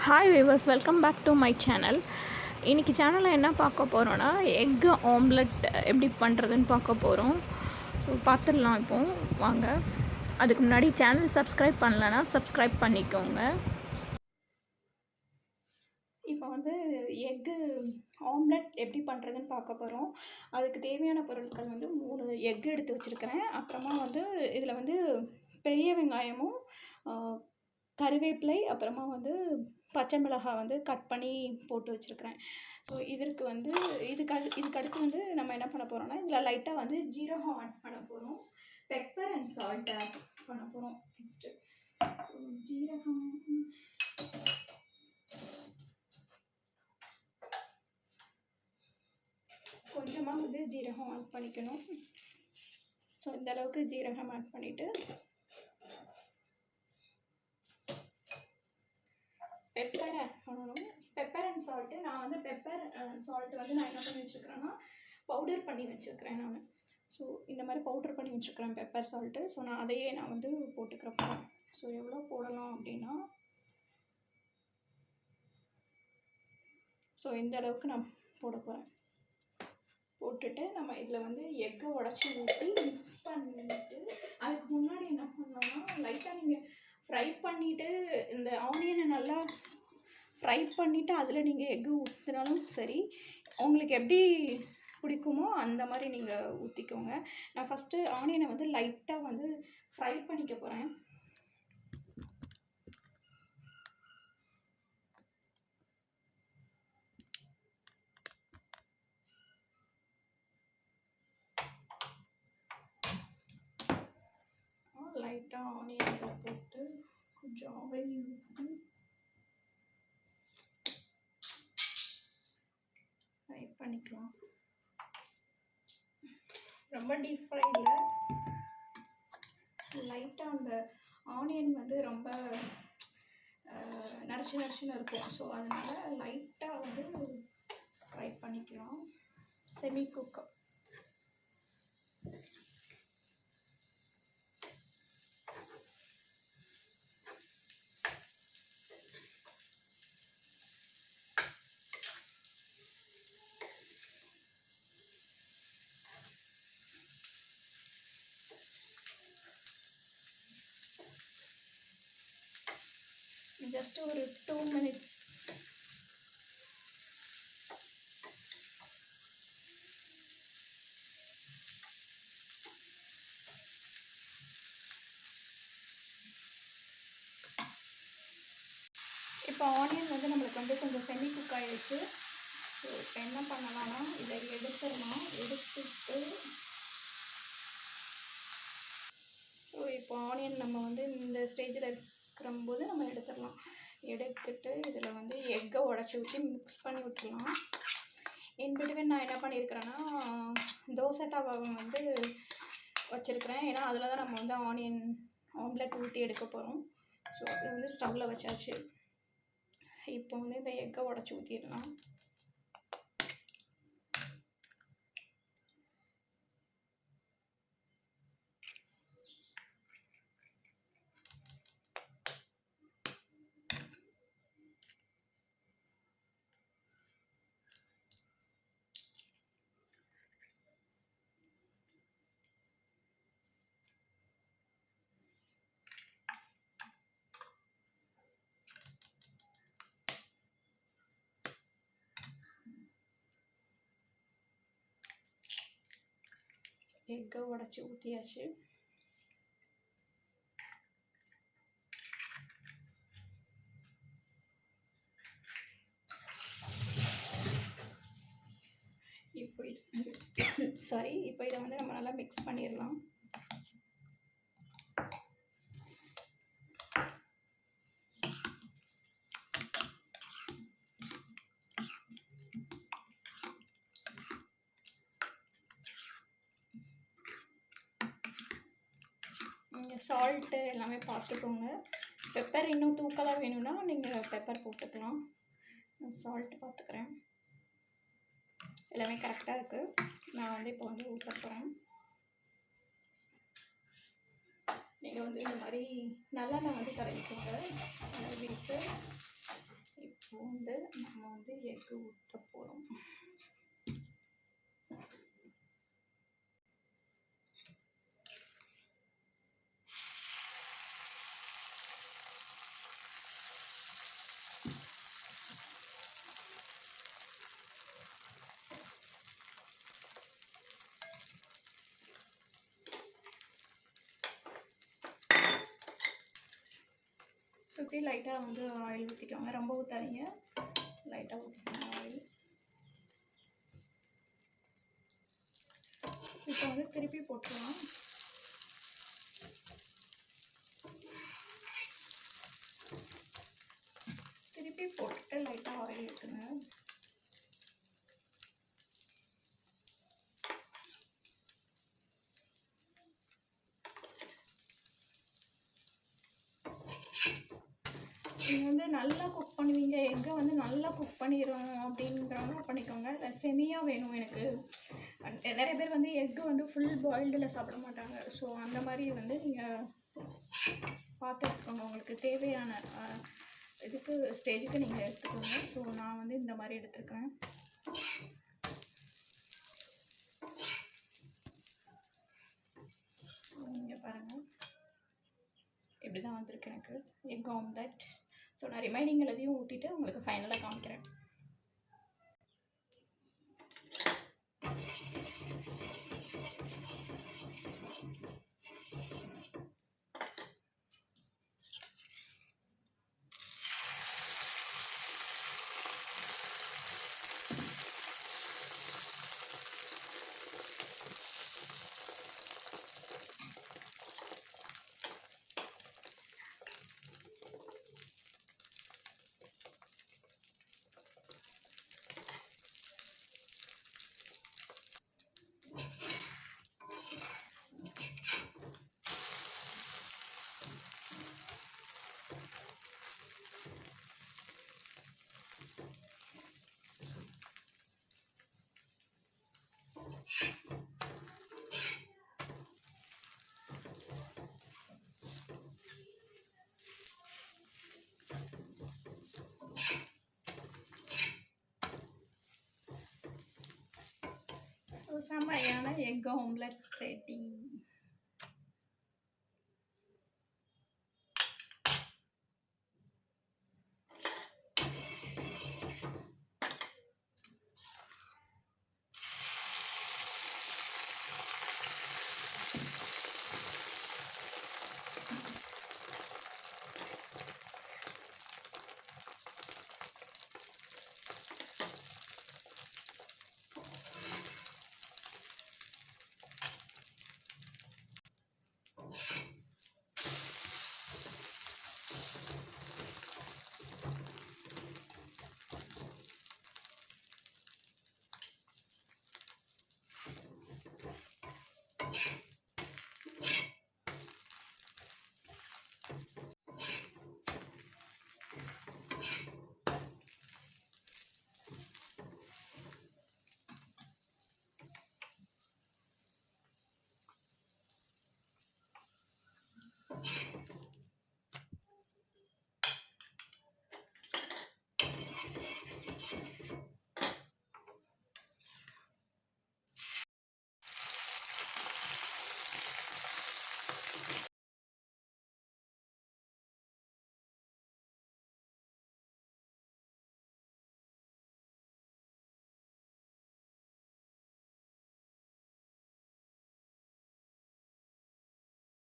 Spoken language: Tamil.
Hi viewers, welcome back to my channel. இன்றைக்கி சேனலில் என்ன பார்க்க போகிறோன்னா, எக்கு ஆம்லெட் எப்படி பண்ணுறதுன்னு பார்க்க போகிறோம். ஸோ பார்த்துடலாம் இப்போது வாங்க. அதுக்கு முன்னாடி சேனல் சப்ஸ்கிரைப் பண்ணலைன்னா சப்ஸ்கிரைப் பண்ணிக்கோங்க. இப்போ வந்து எக்கு ஆம்லெட் எப்படி பண்ணுறதுன்னு பார்க்க போகிறோம். அதுக்கு தேவையான பொருட்கள் வந்து 3 எக்கு எடுத்து வச்சுருக்கிறேன். அப்புறமா வந்து இதில் வந்து பெரிய வெங்காயமும் கருவேப்பிலை, அப்புறமா வந்து பச்சை மிளகாய் வந்து கட் பண்ணி போட்டு வச்சுருக்கிறேன். ஸோ இதற்கு வந்து இதுக்கு அடுத்து வந்து நம்ம என்ன பண்ண போகிறோம்னா, இதில் லைட்டாக வந்து ஜீரகம் ஆட் பண்ண போகிறோம். பெப்பர் அண்ட் சால்ட் ஆட் பண்ண போகிறோம் நெக்ஸ்ட்டு. ஸோ ஜீரகம் கொஞ்சமாக வந்து ஜீரகம் ஆட் பண்ணிக்கணும். ஸோ இந்த அளவுக்கு ஜீரகம் ஆட் பண்ணிவிட்டு பெப்பர் ஆட் பண்ணணும். Pepper and salt. நான் வந்து பெப்பர் சால்ட்டு வந்து நான் என்ன பண்ணி வச்சுருக்கிறேன்னா, பவுடர் பண்ணி வச்சுருக்கிறேன் நான். ஸோ இந்த மாதிரி பவுடர் பண்ணி வச்சுருக்கிறேன் பெப்பர் சால்ட்டு. ஸோ நான் அதையே நான் வந்து போட்டுக்கிறேன். ஸோ எவ்வளோ போடலாம் அப்படின்னா, ஸோ இந்த அளவுக்கு நான் போட போகிறேன். போட்டுட்டு நம்ம இதில் வந்து எக்கை உடச்சி ஊற்றி மிக்ஸ் பண்ணிவிட்டு, அதுக்கு முன்னாடி என்ன பண்ணோன்னா, லைட்டாக நீங்கள் ஃப்ரை பண்ணிவிட்டு இந்த ஆனியனை நல்லா ஃப்ரை பண்ணிவிட்டு அதில் நீங்கள் எக்கு ஊற்றினாலும் சரி, உங்களுக்கு எப்படி பிடிக்குமோ அந்த மாதிரி நீங்கள் ஊற்றிக்கோங்க. நான் ஃபஸ்ட்டு ஆனியனை வந்து லைட்டாக வந்து ஃப்ரை பண்ணிக்க போகிறேன். லைட்டாக ஆனியன் போட்டு கொஞ்சம் ஆயில் ஊற்றி ஃப்ரை பண்ணிக்கலாம். ரொம்ப டீப் ஃப்ரை இல்லை, லைட்டாக அந்த ஆனியன் வந்து ரொம்ப நரைச்சுன்னு இருக்கும். ஸோ அதனால் லைட்டாக வந்து ஃப்ரை பண்ணிக்கலாம். Semi cooker. ஜஸ்ட் ஒரு 2 minutes. இப்போ ஆனியன் வந்து நம்மளுக்கு வந்து கொஞ்சம் செமி குக் ஆகிடுச்சு. ஸோ இப்போ என்ன பண்ணலாம்னா, இதை எடுத்துடலாம். எடுத்துட்டு ஸோ இப்போ ஆனியன் நம்ம வந்து இந்த ஸ்டேஜில் இருக்கிறம்போது நம்ம எடுத்துடலாம். எடுத்துட்டு இதில் வந்து எக்கை உடச்சி ஊற்றி மிக்ஸ் பண்ணி விட்டுடலாம். இன்பிட்வீன் நான் என்ன பண்ணியிருக்கிறேன்னா, தோசை டவாவை வந்து வச்சுருக்கிறேன். ஏன்னா அதில் தான் நம்ம வந்து ஆனியன் ஆம்லெட் ஊற்றி எடுக்க போகிறோம். ஸோ அது வந்து ஸ்டவ்வில் வச்சாச்சு. இப்போ வந்து இந்த எக்கை உடச்சி ஊற்றிடலாம். எக்கை உடச்சி ஊற்றியாச்சு. இப்போ இதை வந்து நம்ம நல்லா மிக்ஸ் பண்ணிடலாம். சால்ட்டு எல்லாமே பார்த்துக்கோங்க. பெப்பர் இன்னும் தூக்கலாக வேணும்னா நீங்கள் பெப்பர் போட்டுக்கலாம். சால்ட்டு பார்த்துக்கிறேன், எல்லாமே கரெக்டாக இருக்குது. நான் வந்து இப்போ வந்து ஊற்ற போகிறேன். நீங்கள் வந்து இந்த மாதிரி நல்லெண்ணெய் வந்து தடவிக்கோங்க. தடவிட்டு வந்து எக்கு ஊற்ற போகிறோம். சுற்றி லைட்டாக வந்து ஆயில் ஊற்றிக்கோங்க, ரொம்ப ஊற்றாதீங்க, லைட்டாக ஊற்றிக்கோங்க ஆயில். இப்போ வந்து திருப்பி போட்டுடலாம். திருப்பி போட்டுட்டு லைட்டாக ஆயில் ஊற்றுங்க. நீங்கள் வந்து நல்லா குக் பண்ணுவீங்க, எக்கை வந்து நல்லா குக் பண்ணிடுறோம் அப்படிங்கிறவங்க பண்ணிக்கோங்க. இல்லை செமியாக வேணும் எனக்கு, நிறைய பேர் வந்து எக்கு வந்து ஃபுல் பாயில்டில் சாப்பிட மாட்டாங்க. ஸோ அந்த மாதிரி வந்து நீங்கள் பார்த்து எடுத்துக்கோங்க, உங்களுக்கு தேவையான இதுக்கு ஸ்டேஜுக்கு நீங்கள் எடுத்துக்கோங்க. ஸோ நான் வந்து இந்த மாதிரி எடுத்துருக்கிறேன். நீங்கள் பாருங்கள், இப்படி தான் வந்திருக்கு எனக்கு எக் ஆம்லெட். ஸோ நான் ரிமைனிங் எல்லாத்தையும் ஊற்றிட்டு உங்களுக்கு ஃபைனலாக காமிக்கிறேன். ஸோ செம்மையான எக் ஆம்லெட் ரெடி.